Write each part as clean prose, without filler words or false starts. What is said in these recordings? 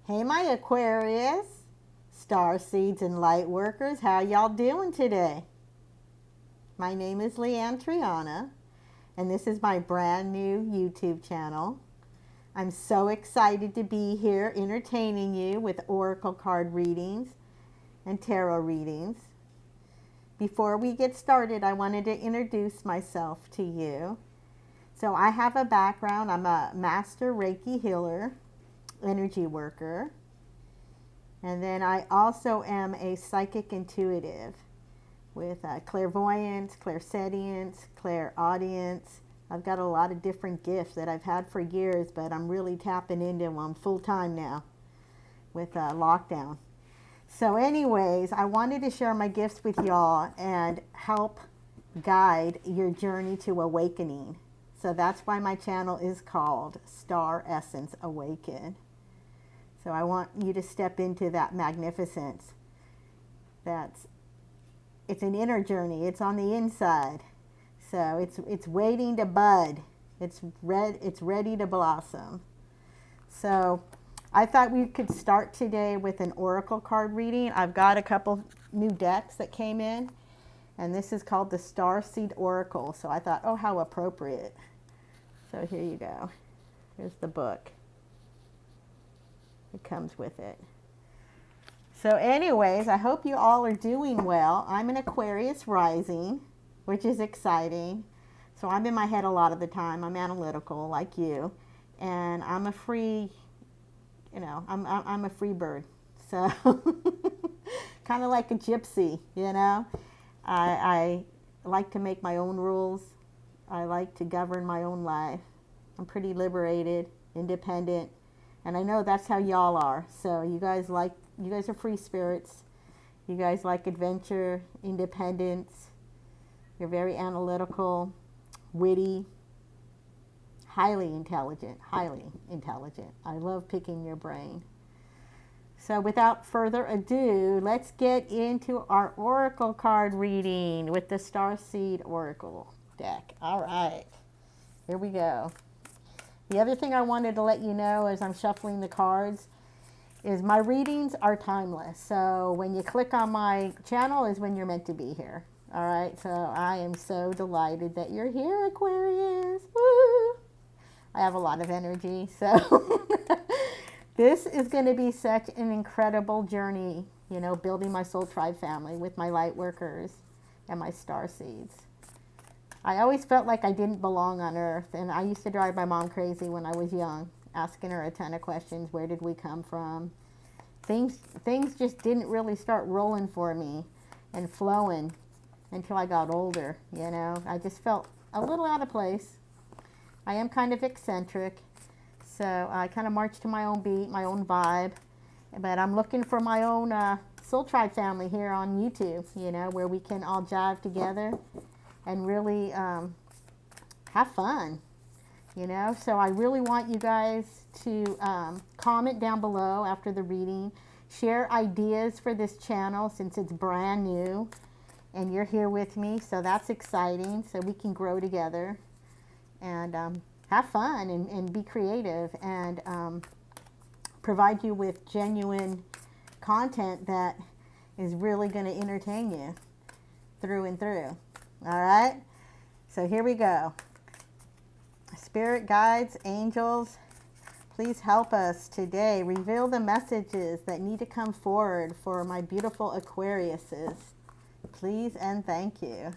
Hey, my Aquarius, star seeds and light workers, how y'all doing today? My name is Leanne Triana, and this is my brand new YouTube channel. I'm so excited to be here entertaining you with oracle card readings and tarot readings. Before we get started, I wanted to introduce myself to you. So I have a background. I'm a master Reiki healer, energy worker, and then I also am a psychic intuitive with clairvoyance, clairsentience, clairaudience. I've got a lot of different gifts that I've had for years, but I'm really tapping into them full time now with lockdown. So anyways, I wanted to share my gifts with y'all and help guide your journey to awakening. So that's why my channel is called Star Essence Awaken. So I want you to step into that magnificence. It's an inner journey. It's on the inside. So it's waiting to bud. It's ready to blossom. So I thought we could start today with an oracle card reading. I've got a couple new decks that came in, and this is called the Star Seed Oracle. So I thought, oh, how appropriate. So here you go. Here's the book. It comes with it. So anyways, I hope you all are doing well. I'm an Aquarius rising, which is exciting. So I'm in my head a lot of the time. I'm analytical like you, and I'm a free, I'm a free bird. So kind of like a gypsy, I like to make my own rules. I like to govern my own life. I'm pretty liberated, independent, and I know that's how y'all are. So you guys are free spirits. You guys like adventure, independence. You're very analytical, witty, highly intelligent, highly intelligent. I love picking your brain. So without further ado, let's get into our oracle card reading with the Starseed Oracle deck. All right, here we go. The other thing I wanted to let you know as I'm shuffling the cards is my readings are timeless. So when you click on my channel is when you're meant to be here. All right, so I am so delighted that you're here, Aquarius. Woo! I have a lot of energy, so this is going to be such an incredible journey, building my soul tribe family with my light workers and my star seeds. I always felt like I didn't belong on Earth, and I used to drive my mom crazy when I was young, asking her a ton of questions. Where did we come from? Things just didn't really start rolling for me and flowing until I got older, I just felt a little out of place. I am kind of eccentric, so I kind of march to my own beat, my own vibe, but I'm looking for my own soul tribe family here on YouTube, where we can all jive together and really have fun, So I really want you guys to comment down below after the reading. Share ideas for this channel since it's brand new and you're here with me. So that's exciting. So we can grow together and have fun and be creative and provide you with genuine content that is really going to entertain you through and through. All right, so here we go. Spirit guides, angels, please help us today. Reveal the messages that need to come forward for my beautiful Aquariuses. Please and thank you.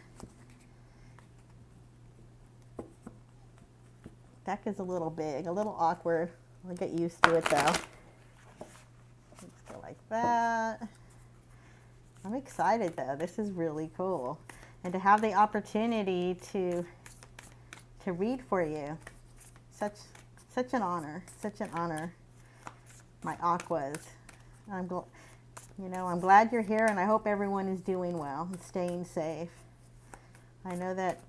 Deck is a little big, a little awkward. I'll get used to it though. Let's go like that. I'm excited though. This is really cool. And to have the opportunity to read for you. Such an honor. Such an honor. My aquas. I'm glad you're here, and I hope everyone is doing well and staying safe. I know that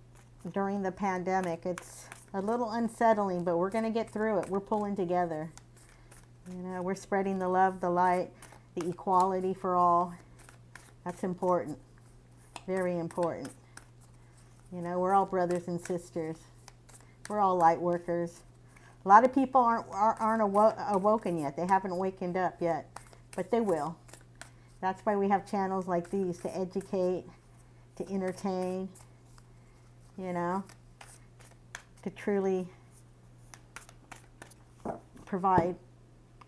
during the pandemic it's a little unsettling, but we're going to get through it. We're pulling together. We're spreading the love, the light, the equality for all. That's important. Very important. We're all brothers and sisters. We're all light workers. A lot of people aren't awoken yet. They haven't wakened up yet, but they will. That's why we have channels like these to educate, to entertain, you know, to truly provide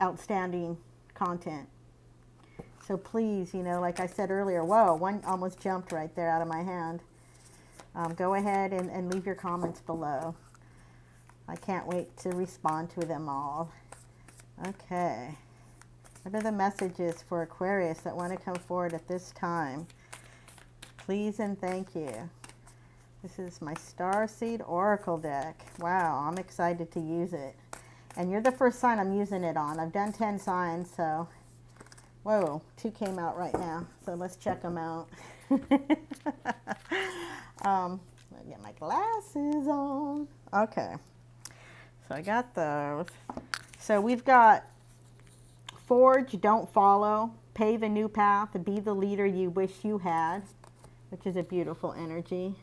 outstanding content. So please, you know, like I said earlier, whoa, one almost jumped right there out of my hand. Go ahead and leave your comments below. I can't wait to respond to them all. Okay. What are the messages for Aquarius that want to come forward at this time? Please and thank you. This is my Starseed Oracle deck. Wow, I'm excited to use it. And you're the first sign I'm using it on. I've done 10 signs, so... Whoa, 2 came out right now. So let's check them out. I'll get my glasses on. Okay. So I got those. So we've got forge, don't follow, pave a new path, be the leader you wish you had, which is a beautiful energy.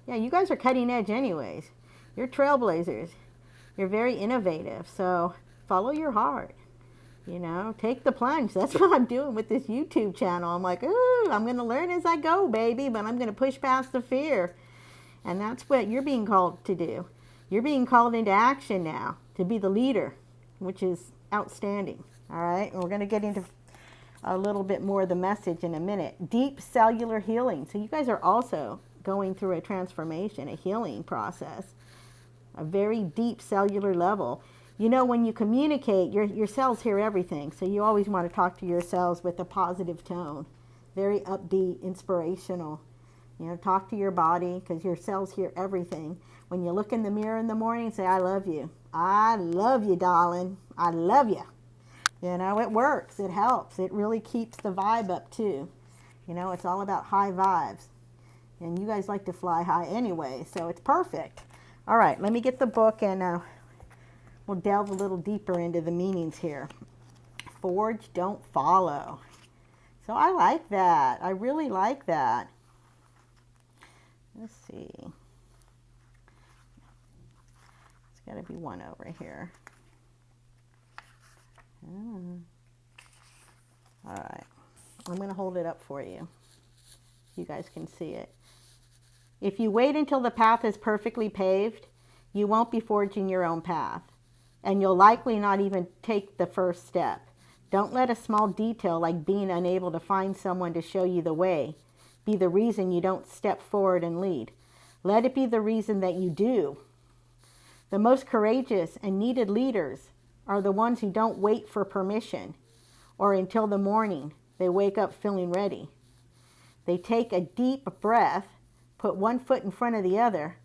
Yeah, you guys are cutting edge anyways. You're trailblazers. You're very innovative. So follow your heart. You know, take the plunge. That's what I'm doing with this YouTube channel. I'm like, ooh, I'm going to learn as I go, baby, but I'm going to push past the fear. And that's what you're being called to do. You're being called into action now to be the leader, which is outstanding. All right, and we're going to get into a little bit more of the message in a minute. Deep cellular healing. So you guys are also going through a transformation, a healing process, a very deep cellular level. You know, when you communicate, your cells hear everything. So you always want to talk to your cells with a positive tone. Very upbeat, inspirational. You know, talk to your body because your cells hear everything. When you look in the mirror in the morning, say, I love you. I love you, darling. I love you. You know, it works. It helps. It really keeps the vibe up, too. You know, it's all about high vibes. And you guys like to fly high anyway, so it's perfect. All right, let me get the book and we'll delve a little deeper into the meanings here. Forge, don't follow. So I like that. I really like that. Let's see. There's got to be one over here. All right. I'm going to hold it up for you. You guys can see it. If you wait until the path is perfectly paved, you won't be forging your own path. And you'll likely not even take the first step. Don't let a small detail like being unable to find someone to show you the way be the reason you don't step forward and lead. Let it be the reason that you do. The most courageous and needed leaders are the ones who don't wait for permission or until the morning they wake up feeling ready. They take a deep breath, put one foot in front of the other,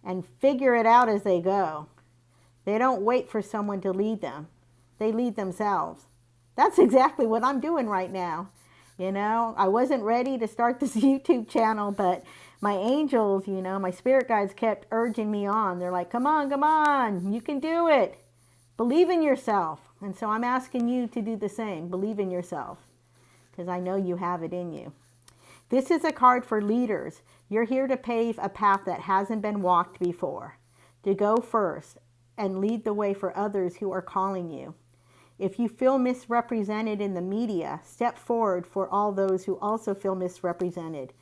and figure it out as they go. They don't wait for someone to lead them. They lead themselves. That's exactly what I'm doing right now. You know, I wasn't ready to start this YouTube channel, but my angels, you know, my spirit guides kept urging me on. They're like, come on, you can do it. Believe in yourself. And so I'm asking you to do the same. Believe in yourself, because I know you have it in you. This is a card for leaders. You're here to pave a path that hasn't been walked before, to go first and lead the way for others who are calling you. If you feel misrepresented in the media, step forward for all those who also feel misrepresented.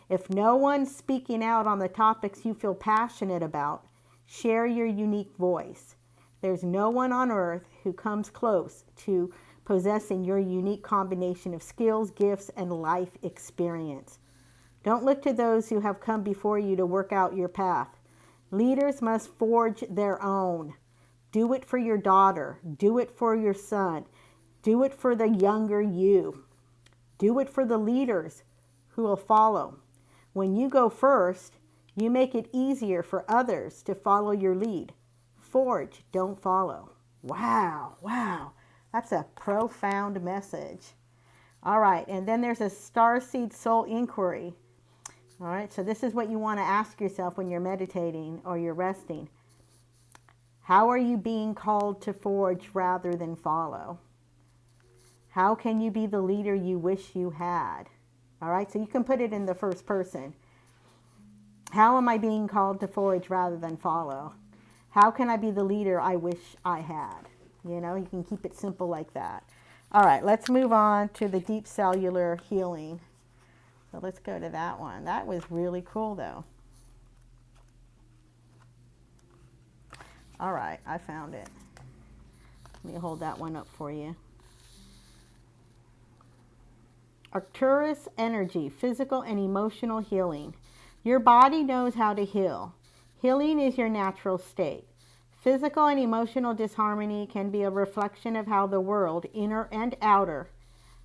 If no one's speaking out on the topics you feel passionate about, share your unique voice. There's no one on earth who comes close to possessing your unique combination of skills, gifts, and life experience. Don't look to those who have come before you to work out your path. Leaders must forge their own. Do it for your daughter. Do it for your son. Do it for the younger you. Do it for the leaders who will follow. When you go first, you make it easier for others to follow your lead. Forge, don't follow. Wow. That's a profound message. All right, and then there's a Starseed Soul Inquiry. All right, so this is what you want to ask yourself when you're meditating or you're resting. How are you being called to forge rather than follow? How can you be the leader you wish you had? All right, so you can put it in the first person. How am I being called to forge rather than follow? How can I be the leader I wish I had? You know, you can keep it simple like that. All right, let's move on to the deep cellular healing. So let's go to that one. That was really cool, though. All right, I found it. Let me hold that one up for you. Aquarius energy, physical and emotional healing. Your body knows how to heal. Healing is your natural state. Physical and emotional disharmony can be a reflection of how the world, inner and outer,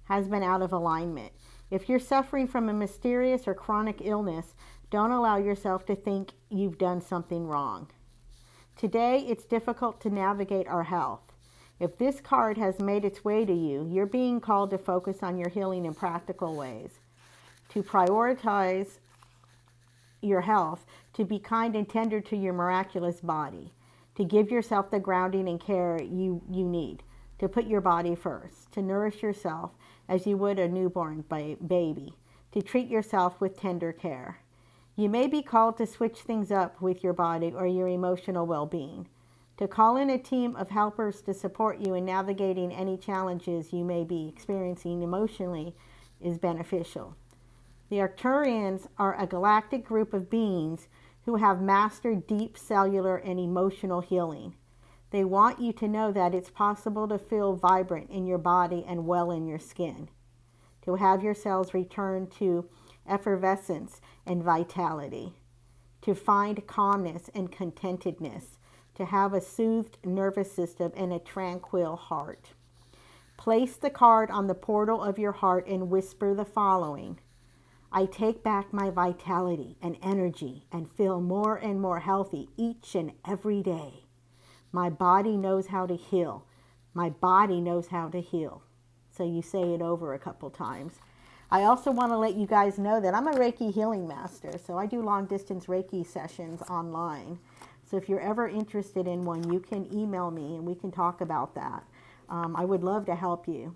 has been out of alignment. If you're suffering from a mysterious or chronic illness, don't allow yourself to think you've done something wrong. Today, it's difficult to navigate our health. If this card has made its way to you, you're being called to focus on your healing in practical ways, to prioritize your health, to be kind and tender to your miraculous body, to give yourself the grounding and care you need, to put your body first, to nourish yourself as you would a newborn baby, to treat yourself with tender care. You may be called to switch things up with your body or your emotional well-being, to call in a team of helpers to support you in navigating any challenges you may be experiencing emotionally is beneficial. The Arcturians are a galactic group of beings who have mastered deep cellular and emotional healing. They want you to know that it's possible to feel vibrant in your body and well in your skin, to have your cells return to effervescence and vitality, to find calmness and contentedness, to have a soothed nervous system and a tranquil heart. Place the card on the portal of your heart and whisper the following: I take back my vitality and energy and feel more and more healthy each and every day. My body knows how to heal. My body knows how to heal. So you say it over a couple times. I also want to let you guys know that I'm a Reiki healing master, so I do long distance Reiki sessions online. So if you're ever interested in one, you can email me and we can talk about that. I would love to help you.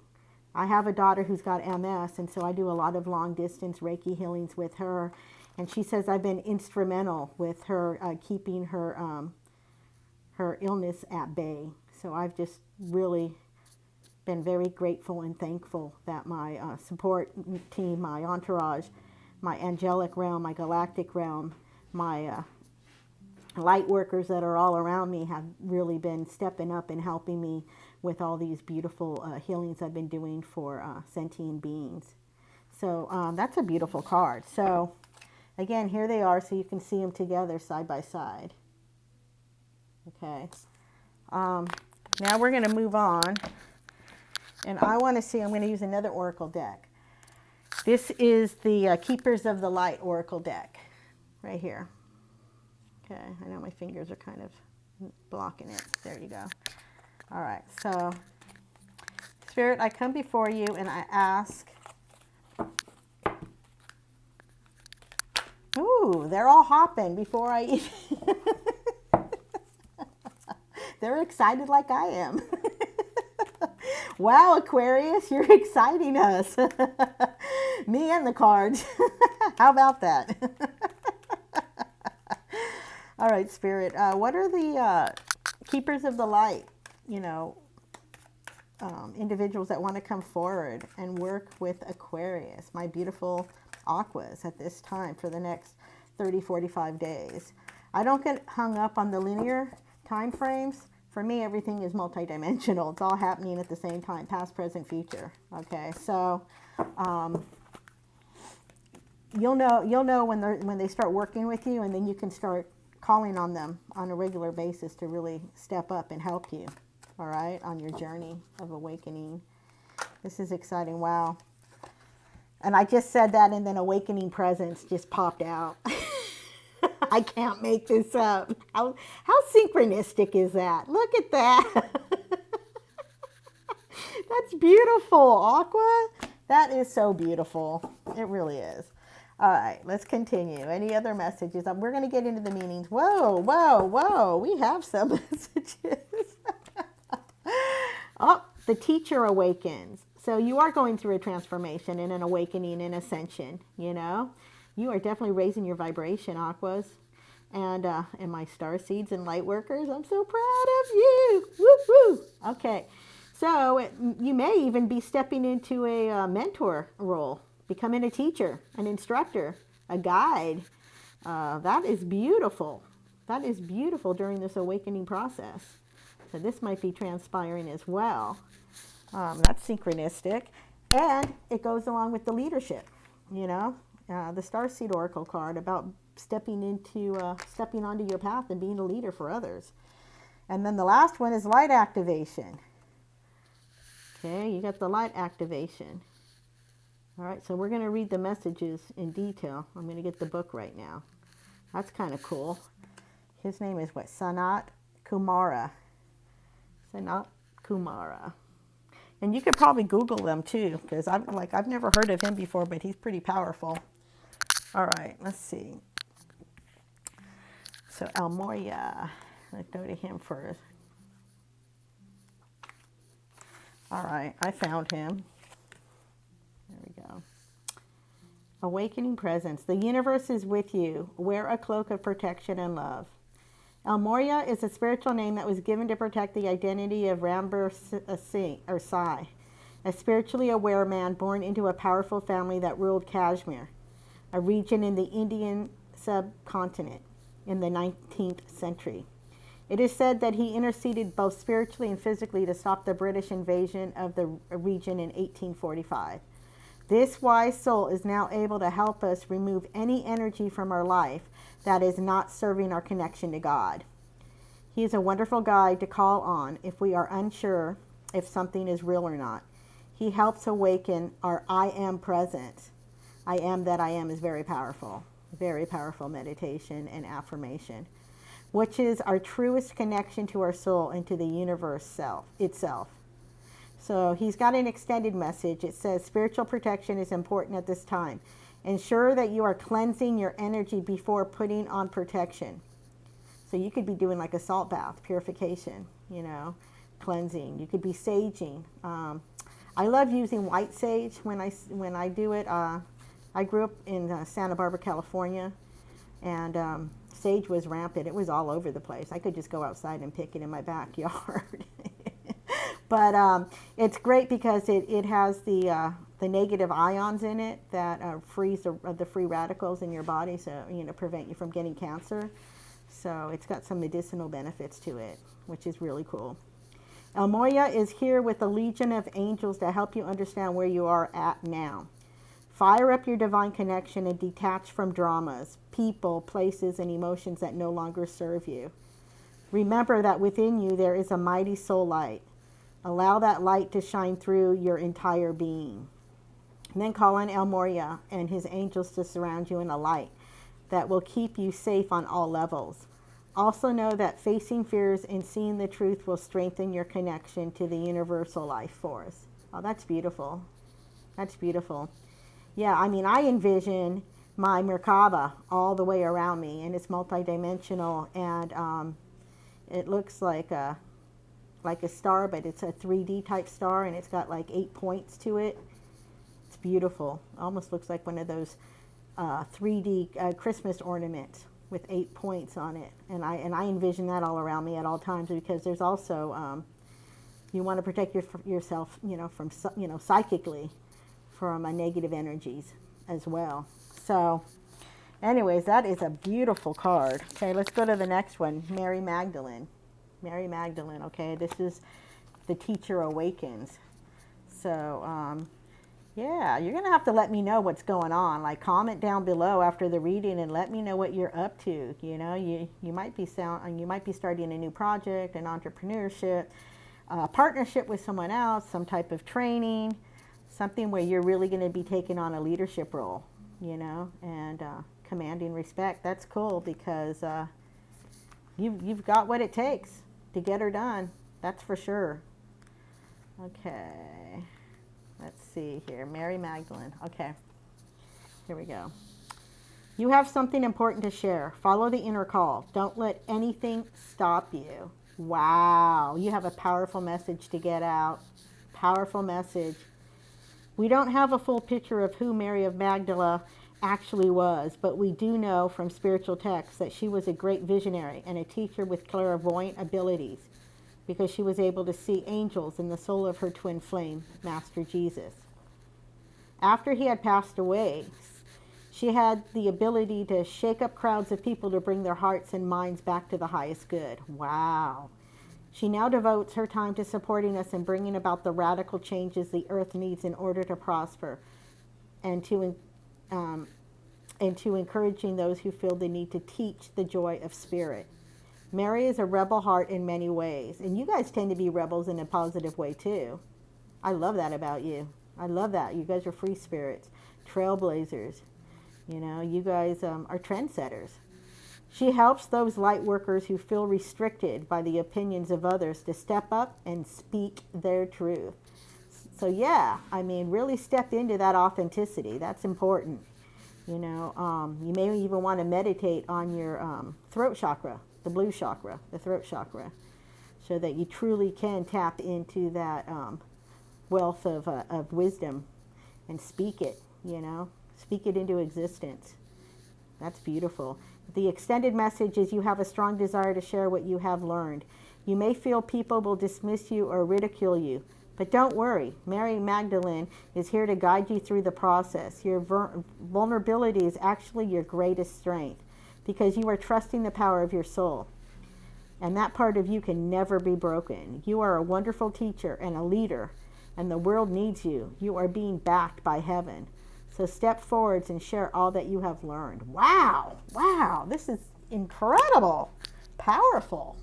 I have a daughter who's got MS, and so I do a lot of long distance Reiki healings with her. And she says I've been instrumental with her keeping her her illness at bay. So I've just really been very grateful and thankful that my support team, my entourage, my angelic realm, my galactic realm, my light workers that are all around me have really been stepping up and helping me with all these beautiful healings I've been doing for sentient beings. So that's a beautiful card. So again, here they are, so you can see them together side by side. Okay. Now we're going to move on. And I want to see, I'm going to use another oracle deck. This is the Keepers of the Light oracle deck right here. Okay, I know my fingers are kind of blocking it. There you go. All right, so Spirit, I come before you and I ask. Ooh, they're all hopping before I even. They're excited like I am. Wow, Aquarius, you're exciting us. Me and the cards. How about that? All right, Spirit, what are the Keepers of the Light, you know, individuals that want to come forward and work with Aquarius, my beautiful Aquas, at this time for the next 30, 45 days? I don't get hung up on the linear time frames. For me, everything is multidimensional. It's all happening at the same time, past, present, future. Okay, so you'll know when they start working with you, and then you can start calling on them on a regular basis to really step up and help you. All right, on your journey of awakening. This is exciting. Wow. And I just said that, and then awakening presence just popped out. I can't make this up. How synchronistic is that? Look at that. That's beautiful, Aqua. That is so beautiful. It really is. All right, let's continue. Any other messages? We're going to get into the meanings. Whoa, whoa, whoa. We have some messages. Oh, the teacher awakens. So you are going through a transformation and an awakening and ascension, you know. You are definitely raising your vibration, Aquas. And my star seeds and light workers, I'm so proud of you. Woo woo. Okay, so you may even be stepping into a mentor role, becoming a teacher, an instructor, a guide. That is beautiful. That is beautiful during this awakening process. So this might be transpiring as well. That's synchronistic. And it goes along with the leadership, you know, the Starseed Oracle card about stepping onto your path and being a leader for others. And then the last one is light activation. Okay, you got the light activation. All right, so we're going to read the messages in detail. I'm going to get the book right now. That's kind of cool. His name is what? Sanat Kumara. Sanat Kumara. And you could probably Google them too, because I've never heard of him before, but he's pretty powerful. All right, let's see. So Almoya, let's go to him first. All right, I found him. There we go. Awakening presence. The universe is with you. Wear a cloak of protection and love. El Moria is a spiritual name that was given to protect the identity of Rambir Sai, a spiritually aware man born into a powerful family that ruled Kashmir, a region in the Indian subcontinent in the 19th century. It is said that he interceded both spiritually and physically to stop the British invasion of the region in 1845. This wise soul is now able to help us remove any energy from our life that is not serving our connection to God. He is a wonderful guide to call on if we are unsure if something is real or not. He helps awaken our I am present. I am that I am is very powerful meditation and affirmation, which is our truest connection to our soul and to the universe itself. So he's got an extended message. It says, spiritual protection is important at this time. Ensure that you are cleansing your energy before putting on protection. So you could be doing like a salt bath, purification, you know, cleansing. You could be saging. I love using white sage when I do it. I grew up in Santa Barbara, California, and sage was rampant. It was all over the place. I could just go outside and pick it in my backyard. But it's great because it has the negative ions in it that freeze the free radicals in your body, so prevent you from getting cancer. So it's got some medicinal benefits to it, which is really cool. El Moya is here with a legion of angels to help you understand where you are at now. Fire up your divine connection and detach from dramas, people, places, and emotions that no longer serve you. Remember that within you there is a mighty soul light. Allow that light to shine through your entire being. And then call on El Moria and his angels to surround you in a light that will keep you safe on all levels. Also know that facing fears and seeing the truth will strengthen your connection to the universal life force. Oh, that's beautiful. That's beautiful. Yeah, I mean, I envision my Merkaba all the way around me, and it's multidimensional, and it looks like a star, but it's a 3D type star, and it's got like 8 points to it. It's beautiful. Almost looks like one of those 3D Christmas ornaments with 8 points on it. And I envision that all around me at all times, because there's also you want to protect yourself, from psychically from negative energies as well. So, anyways, that is a beautiful card. Okay, let's go to the next one. Mary Magdalene. Mary Magdalene. Okay, this is the teacher Awakens. So, yeah, you're going to have to let me know what's going on. Like, comment down below after the reading and let me know what you're up to. You might be starting a new project, an entrepreneurship, partnership with someone else, some type of training, something where you're really going to be taking on a leadership role, and commanding respect. That's cool, because you've got what it takes to get her done. That's for sure. Okay. Let's see here. Mary Magdalene. Okay. Here we go. You have something important to share. Follow the inner call. Don't let anything stop you. Wow. You have a powerful message to get out. Powerful message. We don't have a full picture of who Mary of Magdala actually was, but we do know from spiritual texts that she was a great visionary and a teacher with clairvoyant abilities, because she was able to see angels in the soul of her twin flame, Master Jesus. After he had passed away, she had the ability to shake up crowds of people to bring their hearts and minds back to the highest good. Wow. She now devotes her time to supporting us and bringing about the radical changes the earth needs in order to prosper, and to encouraging those who feel the need to teach the joy of spirit. Mary is a rebel heart in many ways, and you guys tend to be rebels in a positive way too. I love that about you. I love that. You guys are free spirits, trailblazers. You know, you guys are trendsetters. She helps those light workers who feel restricted by the opinions of others to step up and speak their truth. So yeah, I mean, really step into that authenticity. That's important. You know, you may even want to meditate on your throat chakra, the blue chakra, the throat chakra, so that you truly can tap into that wealth of wisdom and speak it, you know, speak it into existence. That's beautiful. The extended message is you have a strong desire to share what you have learned. You may feel people will dismiss you or ridicule you, but don't worry. Mary Magdalene is here to guide you through the process. Your vulnerability is actually your greatest strength, because you are trusting the power of your soul. And that part of you can never be broken. You are a wonderful teacher and a leader, and the world needs you. You are being backed by heaven. So step forwards and share all that you have learned. Wow, wow, this is incredible, powerful,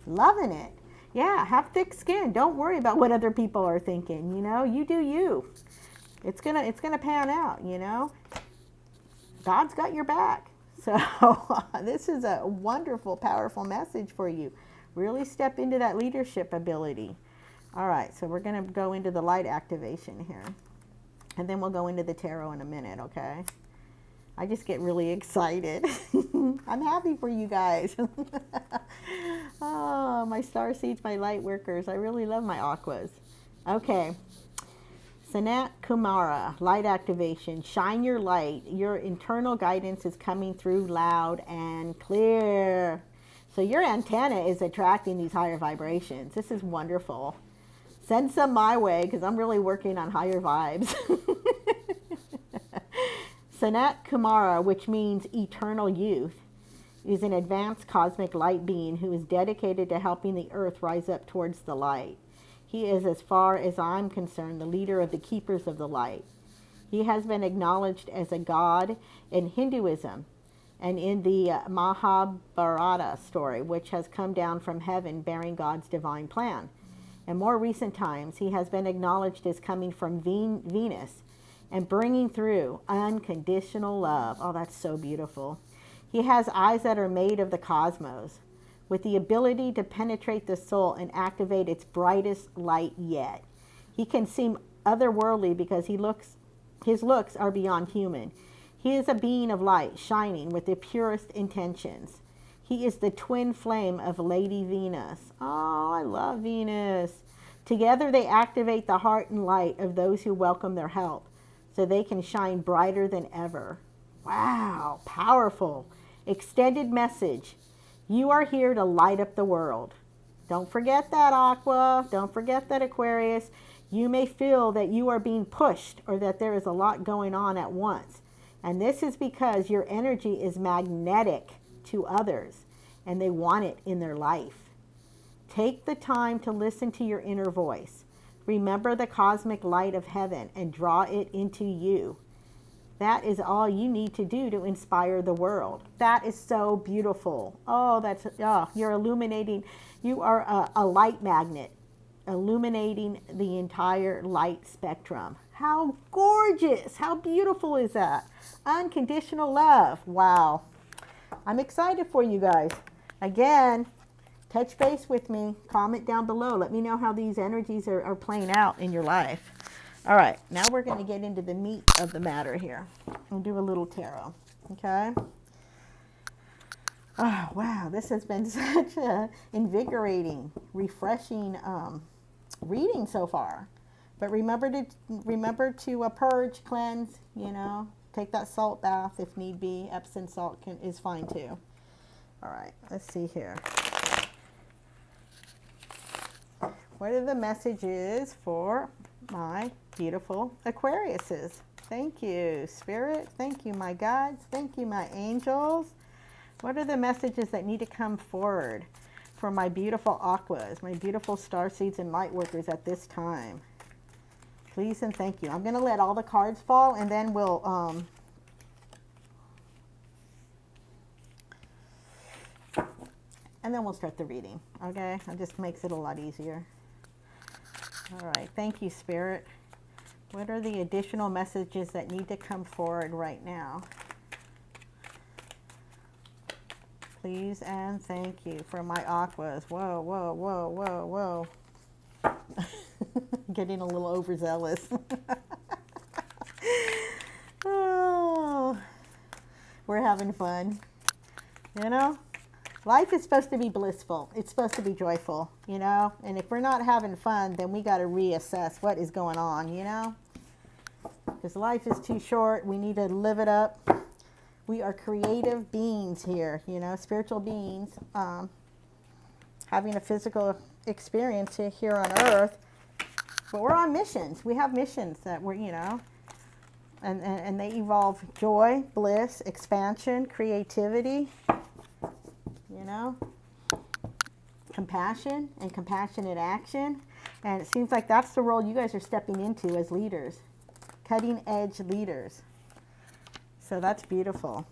loving it. Yeah, have thick skin. Don't worry about what other people are thinking. You know, you do you. It's gonna pan out. You know, God's got your back. So this is a wonderful, powerful message for you. Really step into that leadership ability. All right, so we're gonna go into the light activation here. And then we'll go into the tarot in a minute, okay? I just get really excited. I'm happy for you guys. Oh, my star seeds, my light workers. I really love my aquas. Okay. Sanat Kumara, light activation. Shine your light. Your internal guidance is coming through loud and clear. So your antenna is attracting these higher vibrations. This is wonderful. Send some my way, because I'm really working on higher vibes. Sanat Kumara, which means eternal youth, is an advanced cosmic light being who is dedicated to helping the earth rise up towards the light. He is, as far as I'm concerned, the leader of the keepers of the light. He has been acknowledged as a god in Hinduism and in the Mahabharata story, which has come down from heaven bearing God's divine plan. In more recent times, he has been acknowledged as coming from Venus and bringing through unconditional love. Oh, that's so beautiful. He has eyes that are made of the cosmos, with the ability to penetrate the soul and activate its brightest light yet. He can seem otherworldly because his looks are beyond human. He is a being of light, shining with the purest intentions. He is the twin flame of Lady Venus. Oh, I love Venus. Together they activate the heart and light of those who welcome their help, so they can shine brighter than ever. Wow, powerful. Extended message. You are here to light up the world. Don't forget that, Aqua. Don't forget that, Aquarius. You may feel that you are being pushed or that there is a lot going on at once. And this is because your energy is magnetic to others, and they want it in their life. Take the time to listen to your inner voice. Remember the cosmic light of heaven and draw it into you. That is all you need to do to inspire the world. That is so beautiful. Oh, you're illuminating. You are a light magnet, illuminating the entire light spectrum. How gorgeous. How beautiful is that? Unconditional love. Wow. I'm excited for you guys. Again, touch base with me. Comment down below. Let me know how these energies are playing out in your life. All right, now we're going to get into the meat of the matter here. We'll do a little tarot, okay? Oh, wow, this has been such a invigorating, refreshing reading so far. But remember to purge, cleanse, you know, Take that salt bath if need be. Epsom salt is fine too. All right, let's see here. What are the messages for my beautiful Aquariuses? Thank you, Spirit. Thank you, my guides. Thank you, my angels. What are the messages that need to come forward for my beautiful aquas, my beautiful starseeds and light workers at this time? Please and thank you. I'm going to let all the cards fall, and then we'll start the reading. Okay, it just makes it a lot easier. All right, thank you, Spirit. What are the additional messages that need to come forward right now? Please and thank you for my aquas. Whoa, whoa, whoa, whoa, whoa. Getting a little overzealous. Oh, we're having fun. You know, life is supposed to be blissful. It's supposed to be joyful, you know? And if we're not having fun, then we got to reassess what is going on, you know? Because life is too short. We need to live it up. We are creative beings here, you know, spiritual beings, having a physical experience here on Earth. But we're on missions. We have missions that we're, you know, and they involve joy, bliss, expansion, creativity, you know, compassion and compassionate action. And it seems like that's the role you guys are stepping into as leaders, cutting edge leaders. So that's beautiful.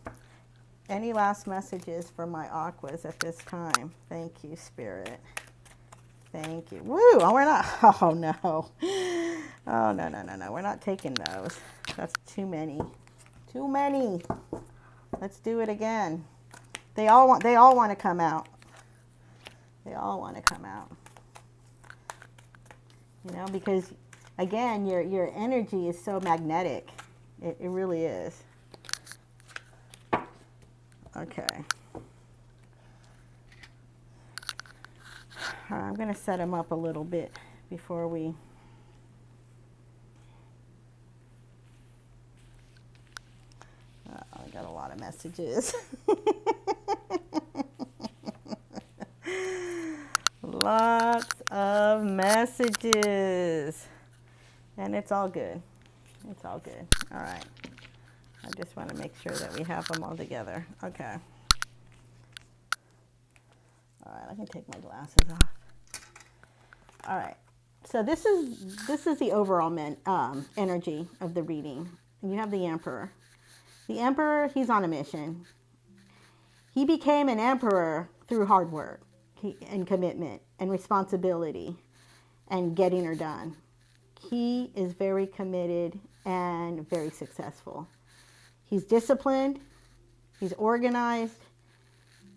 Any last messages for my aquas at this time? Thank you, Spirit. Thank you. Woo! Oh, we're not. Oh, no. Oh, no, no, no, no. We're not taking those. That's too many. Too many. Let's do it again. They all want to come out. They all want to come out. You know, because, again, your energy is so magnetic. It really is. Okay. I'm going to set them up a little bit before we... I got a lot of messages. Lots of messages. And it's all good. It's all good. All right. I just want to make sure that we have them all together. Okay. All right, I can take my glasses off. All right. So this is the overall energy of the reading. And you have the Emperor. The Emperor, he's on a mission. He became an emperor through hard work and commitment and responsibility and getting her done. He is very committed and very successful. He's disciplined, he's organized,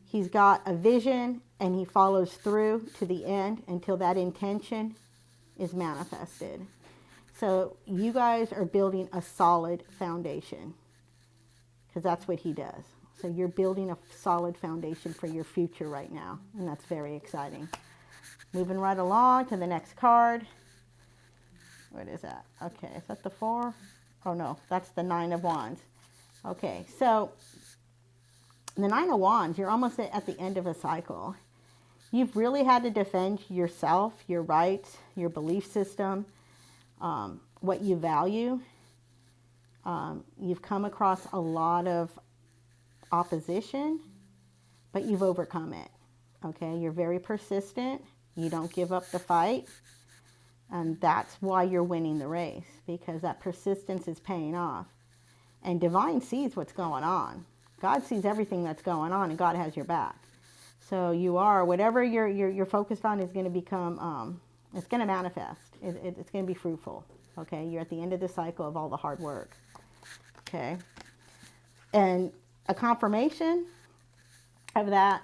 he's got a vision, and he follows through to the end until that intention is manifested. So you guys are building a solid foundation, because that's what he does. So you're building a solid foundation for your future right now, and that's very exciting. Moving right along to the next card. What is that? Okay, is that the 4? Oh no, that's the 9 of Wands. Okay, so the 9 of Wands, you're almost at the end of a cycle. You've really had to defend yourself, your rights, your belief system, what you value. You've come across a lot of opposition, but you've overcome it. Okay, you're very persistent. You don't give up the fight. And that's why you're winning the race, because that persistence is paying off. And Divine sees what's going on. God sees everything that's going on, and God has your back. So you are, whatever you're focused on is going to become, it's going to manifest. It's going to be fruitful. Okay, you're at the end of the cycle of all the hard work. Okay, and a confirmation of that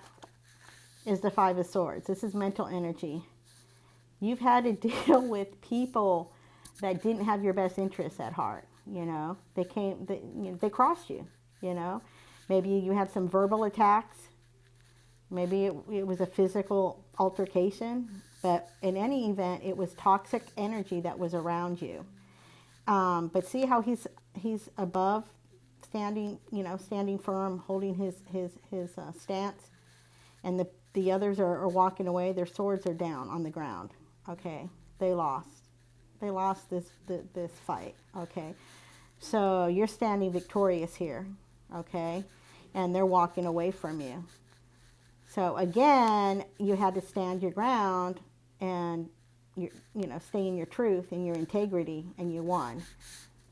is the 5 of Swords. This is mental energy. You've had to deal with people that didn't have your best interests at heart. You know, they crossed you. You know, maybe you had some verbal attacks. Maybe it was a physical altercation. But in any event, it was toxic energy that was around you. But see how he's above standing, standing firm, holding his stance, and the others are walking away. Their swords are down on the ground. Okay, they lost. They lost this fight. Okay, so you're standing victorious here. Okay, and they're walking away from you. So again, you had to stand your ground and stay in your truth and your integrity, and you won,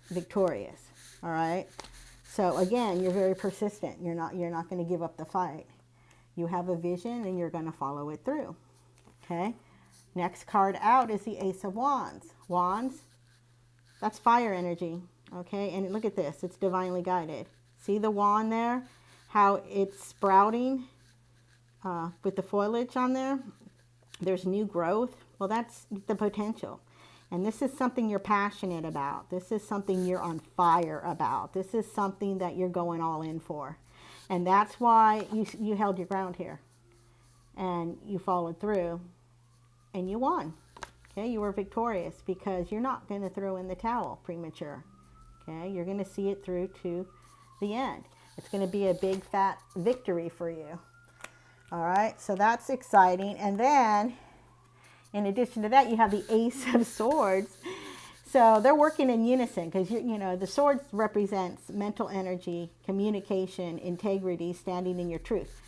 victorious. All right. So again, you're very persistent. You're not going to give up the fight. You have a vision and you're going to follow it through. Okay. Next card out is the Ace of Wands. Wands, that's fire energy. Okay. And look at this. It's divinely guided. See the wand there? How it's sprouting with the foliage on there? There's new growth. Well, that's the potential. And this is something you're passionate about. This is something you're on fire about. This is something that you're going all in for. And that's why you held your ground here. And you followed through. And you won. Okay, you were victorious because you're not going to throw in the towel premature. Okay, you're going to see it through to the end. It's going to be a big fat victory for you. All right, so that's exciting. And then, in addition to that, you have the Ace of Swords. So they're working in unison because, the swords represents mental energy, communication, integrity, standing in your truth.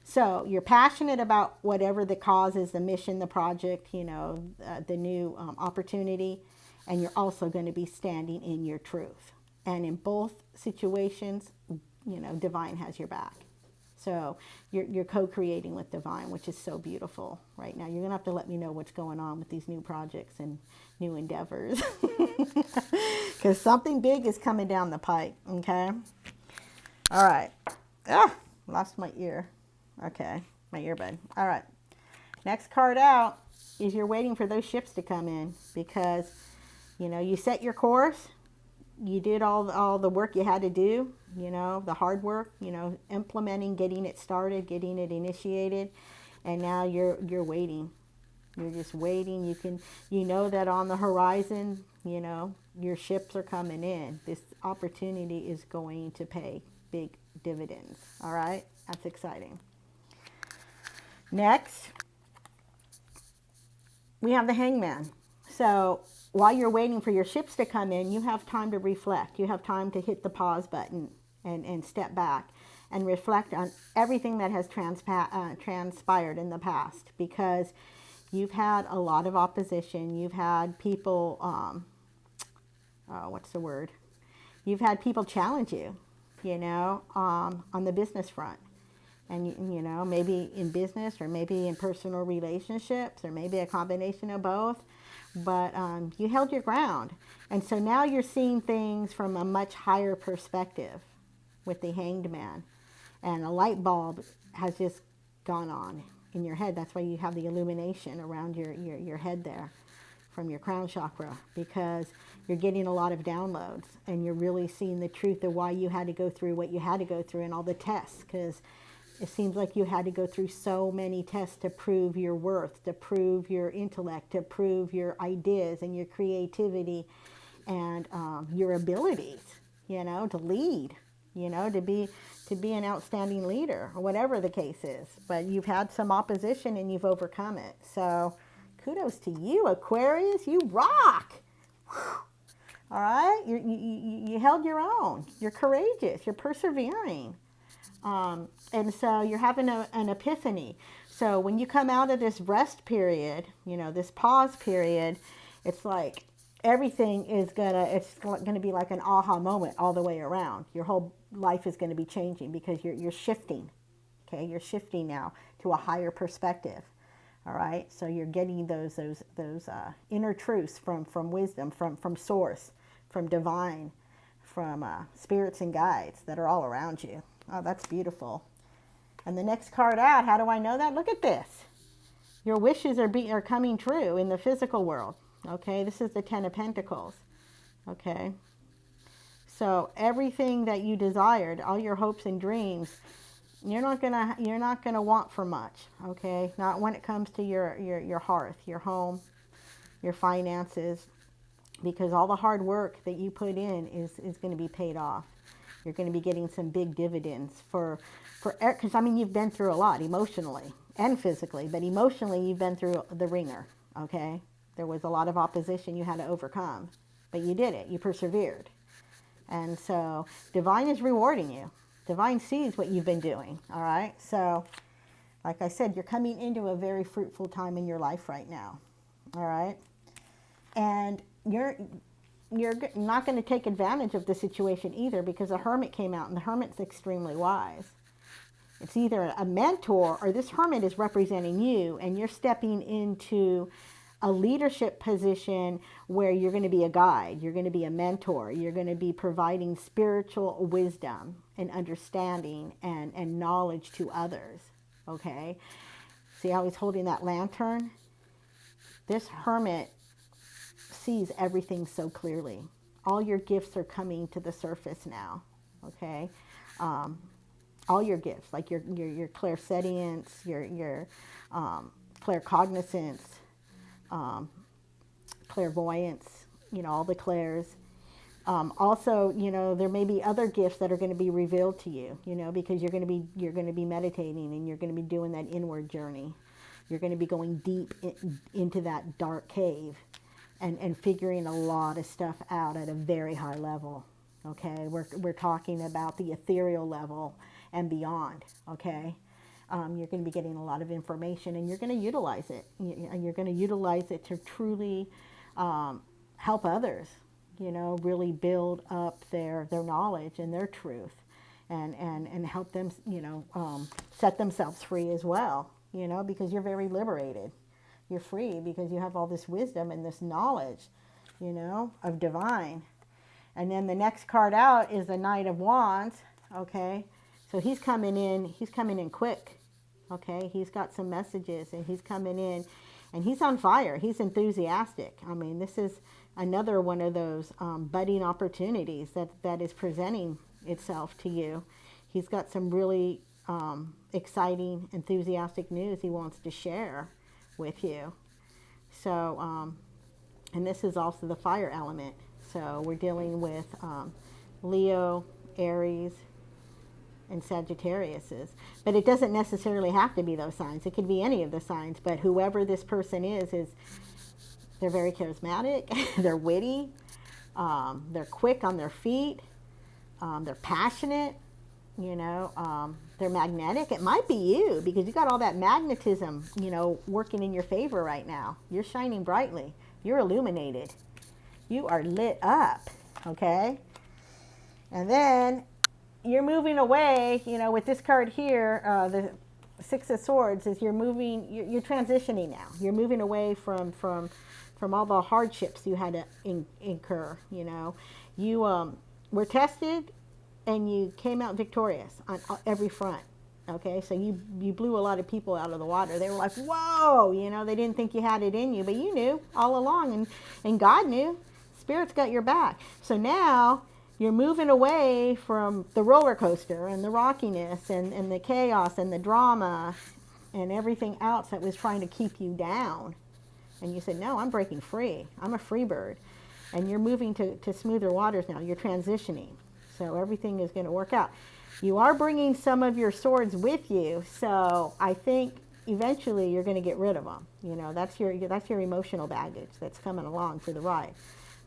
So you're passionate about whatever the cause is, the mission, the project, the new opportunity, and you're also going to be standing in your truth. And in both situations, divine has your back. So you're co-creating with divine, which is so beautiful right now. You're going to have to let me know what's going on with these new projects and new endeavors. Because something big is coming down the pike, okay? All right. Lost my ear. Okay, my earbud. All right. Next card out is you're waiting for those ships to come in because, you set your course. You did all the work you had to do, the hard work, implementing, getting it started, getting it initiated, and now you're waiting. You're just waiting. You know that on the horizon, your ships are coming in. This opportunity is going to pay big dividends. All right, that's exciting. Next, we have the Hangman. So while you're waiting for your ships to come in, you have time to reflect. You have time to hit the pause button and step back and reflect on everything that has transpired in the past, because you've had a lot of opposition. You've had people, You've had people challenge you, on the business front. And, maybe in business or maybe in personal relationships or maybe a combination of both. But you held your ground. And so now you're seeing things from a much higher perspective with the Hanged Man. And a light bulb has just gone on in your head. That's why you have the illumination around your head there from your crown chakra, because you're getting a lot of downloads and you're really seeing the truth of why you had to go through what you had to go through and all the tests, because it seems like you had to go through so many tests to prove your worth, to prove your intellect, to prove your ideas and your creativity and your abilities, to lead, to be an outstanding leader, or whatever the case is. But you've had some opposition and you've overcome it. So kudos to you, Aquarius. You rock. Whew. All right? You held your own. You're courageous. You're persevering. And so you're having an epiphany. So when you come out of this rest period, this pause period, it's like everything is it's gonna be like an aha moment all the way around. Your whole life is going to be changing because you're shifting. Okay, you're shifting now to a higher perspective. All right, so you're getting those inner truths from wisdom, from source, from divine, from spirits and guides that are all around you. Oh, that's beautiful. And the next card out, how do I know that? Look at this. Your wishes are coming true in the physical world. Okay, this is the Ten of Pentacles. Okay, so everything that you desired, all your hopes and dreams, you're not gonna want for much. Okay, not when it comes to your hearth, your home, your finances, because all the hard work that you put in is going to be paid off. You're going to be getting some big dividends because I mean, you've been through a lot emotionally and physically, but emotionally you've been through the ringer, okay? There was a lot of opposition you had to overcome, but you did it. You persevered. And so divine is rewarding you. Divine sees what you've been doing, all right? So like I said, you're coming into a very fruitful time in your life right now, all right? And you're not going to take advantage of the situation either, because a hermit came out, and the hermit's extremely wise. It's either a mentor, or this hermit is representing you, and you're stepping into a leadership position where you're going to be a guide, you're going to be a mentor, you're going to be providing spiritual wisdom and understanding and knowledge to others, okay? See how he's holding that lantern? This hermit sees everything so clearly. All your gifts are coming to the surface now, okay? All your gifts, like your clairsentience, your claircognizance, clairvoyance, you know, all the clairs. Also, you know, there may be other gifts that are going to be revealed to you, you know, because you're going to be meditating, and you're going to be doing that inward journey. You're going to be going deep into that dark cave and figuring a lot of stuff out at a very high level. Okay, we're talking about the ethereal level and beyond. Okay. You're going to be getting a lot of information, and you're going to utilize it. You're going to utilize it to truly help others, you know, really build up their knowledge and their truth, and help them, you know, set themselves free as well, you know, because you're very liberated. You're free because you have all this wisdom and this knowledge, you know, of divine. And then the next card out is the Knight of Wands, okay? So he's coming in quick. Okay, he's got some messages, and he's coming in, and he's on fire. He's enthusiastic. I mean, this is another one of those budding opportunities that is presenting itself to you. He's got some really exciting, enthusiastic news he wants to share with you. So, and this is also the fire element. So we're dealing with Leo, Aries, and Sagittariuses. But it doesn't necessarily have to be those signs. It could be any of the signs. But whoever this person is they're very charismatic, they're witty, they're quick on their feet, they're passionate, you know, they're magnetic. It might be you, because you got all that magnetism, you know, working in your favor right now. You're shining brightly. You're illuminated. You are lit up, okay? And then you're moving away, you know, with this card here, the Six of Swords, is you're transitioning now. You're moving away from all the hardships you had to incur, you know. You were tested, and you came out victorious on every front, okay? So you blew a lot of people out of the water. They were like, whoa, you know, they didn't think you had it in you, but you knew all along, and God knew. Spirit's got your back. So now you're moving away from the roller coaster and the rockiness and the chaos and the drama and everything else that was trying to keep you down. And you said, no, I'm breaking free. I'm a free bird. And you're moving to smoother waters now. You're transitioning. So everything is going to work out. You are bringing some of your swords with you. So I think eventually you're going to get rid of them. You know, that's your emotional baggage that's coming along for the ride.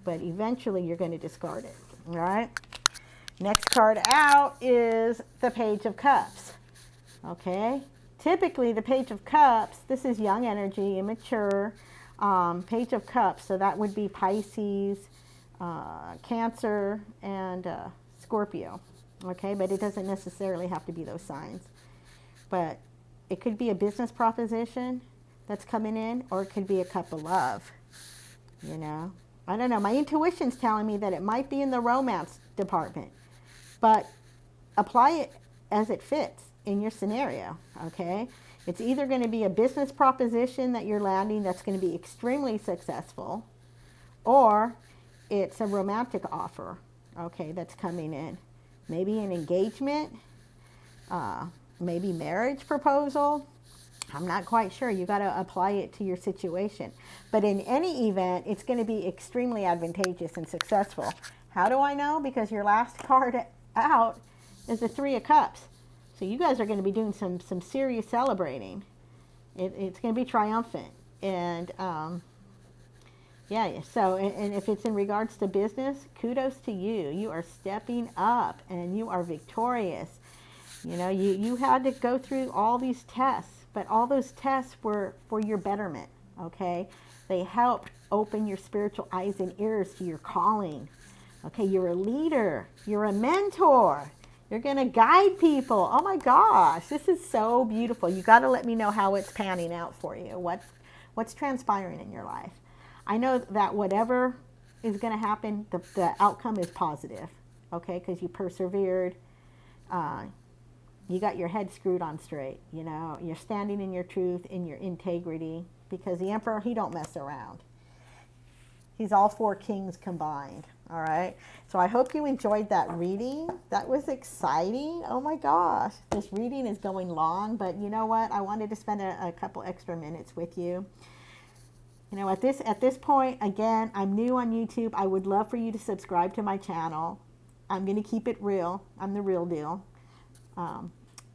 But eventually you're going to discard it. All right. Next card out is the Page of Cups. Okay. Typically the Page of Cups, this is young energy, immature. Page of Cups, so that would be Pisces, Cancer, and Scorpio. Okay, but it doesn't necessarily have to be those signs. But it could be a business proposition that's coming in, or it could be a cup of love. You know, I don't know. My intuition's telling me that it might be in the romance department, but apply it as it fits in your scenario. Okay, it's either going to be a business proposition that you're landing that's going to be extremely successful, or it's a romantic offer. Okay, that's coming in. Maybe an engagement, maybe marriage proposal. I'm not quite sure. You got to apply it to your situation. But in any event, it's going to be extremely advantageous and successful. How do I know? Because your last card out is the Three of Cups. So you guys are going to be doing some serious celebrating. It's going to be triumphant. And yeah, so, and if it's in regards to business, kudos to you. You are stepping up and you are victorious. You know, you had to go through all these tests, but all those tests were for your betterment, okay? They help open your spiritual eyes and ears to your calling. Okay, you're a leader. You're a mentor. You're going to guide people. Oh my gosh, this is so beautiful. You got to let me know how it's panning out for you. What's transpiring in your life. I know that whatever is going to happen, the outcome is positive, okay, because you persevered. You got your head screwed on straight, you know. You're standing in your truth, in your integrity, because the Emperor, he don't mess around. He's all four kings combined, all right? So I hope you enjoyed that reading. That was exciting. Oh my gosh. This reading is going long, but you know what? I wanted to spend a couple extra minutes with you. You know, at this point, again, I'm new on YouTube. I would love for you to subscribe to my channel. I'm going to keep it real. I'm the real deal.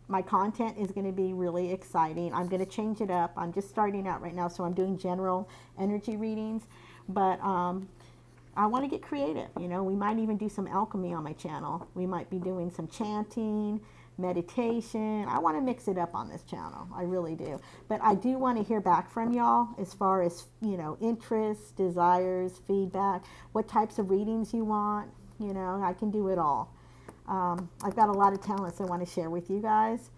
My content is going to be really exciting. I'm going to change it up. I'm just starting out right now, so I'm doing general energy readings. But I want to get creative. You know, we might even do some alchemy on my channel. We might be doing some chanting, meditation. I want to mix it up on this channel. I really do. But I do want to hear back from y'all as far as, you know, interests, desires, feedback, what types of readings you want. You know, I can do it all. I've got a lot of talents I want to share with you guys.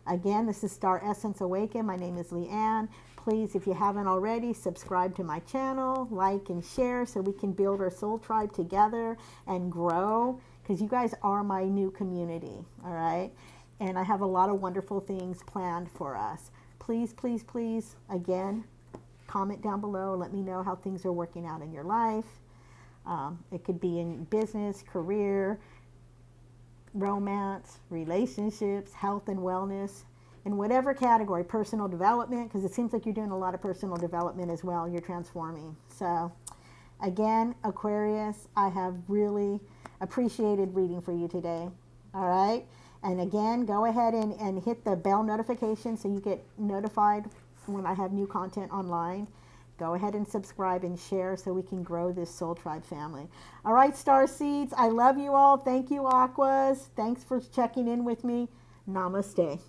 Again, this is Star Essence Awaken. My name is Leanne. Please, if you haven't already, subscribe to my channel, like and share so we can build our soul tribe together and grow, because you guys are my new community, all right? And I have a lot of wonderful things planned for us. Please, please, please, again, comment down below. Let me know how things are working out in your life. It could be in business, career, romance, relationships, health and wellness, in whatever category, personal development, because it seems like you're doing a lot of personal development as well. You're transforming. So again, Aquarius, I have really appreciated reading for you today. All right. And again, go ahead and hit the bell notification so you get notified when I have new content online. Go ahead and subscribe and share so we can grow this Soul Tribe family. All right, Star Seeds, I love you all. Thank you, Aquas. Thanks for checking in with me. Namaste.